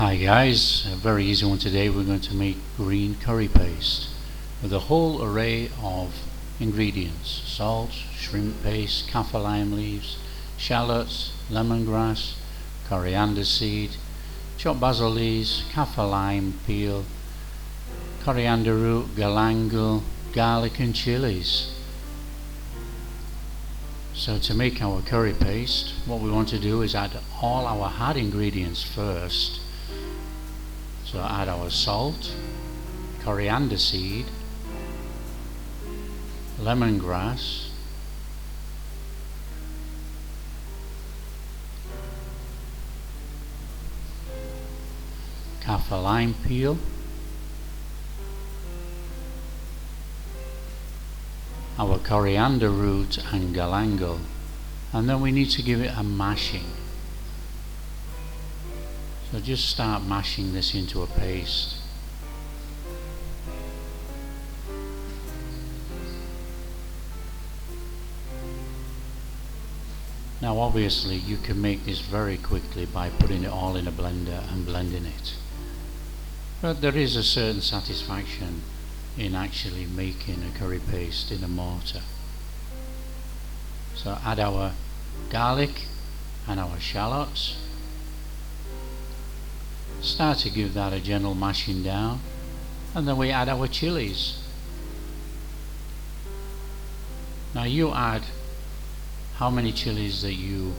Hi guys, a very easy one today. We're going to make green curry paste with a whole array of ingredients: salt, shrimp paste, kaffir lime leaves, shallots, lemongrass, coriander seed, chopped basil leaves, kaffir lime peel, coriander root, galangal, garlic and chilies. So to make our curry paste, what we want to do is add all our hard ingredients first. So add our salt, coriander seed, lemongrass, kaffir lime peel, our coriander root and galangal, and then we need to give it a mashing. So just start mashing this into a paste. Now obviously you can make this very quickly by putting it all in a blender and blending it, but there is a certain satisfaction in actually making a curry paste in a mortar. So add our garlic and our shallots. Start to give that a gentle mashing down, and then we add our chilies. Now you add how many chilies that you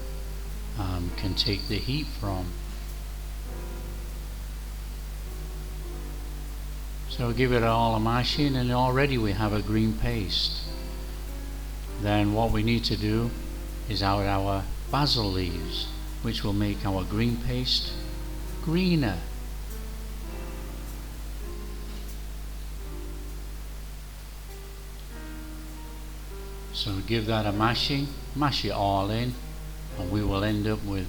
can take the heat from. So give it all a mashing, and already we have a green paste. Then what we need to do is add our basil leaves, which will make our green paste greener. So give that a mashing, mash it all in, and we will end up with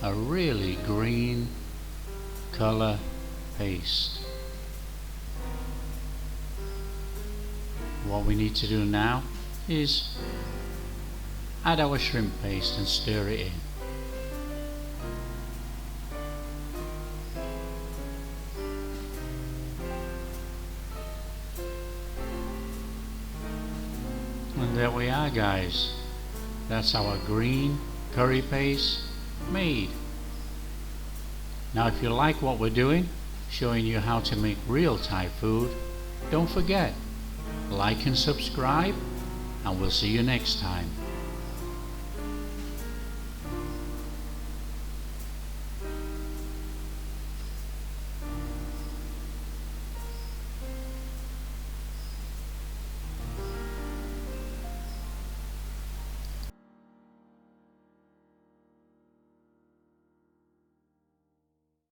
a really green color paste. What we need to do now is add our shrimp paste and stir it in. And there we are, guys. That's our green curry paste made. Now if you like what we're doing, showing you how to make real Thai food, don't forget, like and subscribe, and we'll see you next time.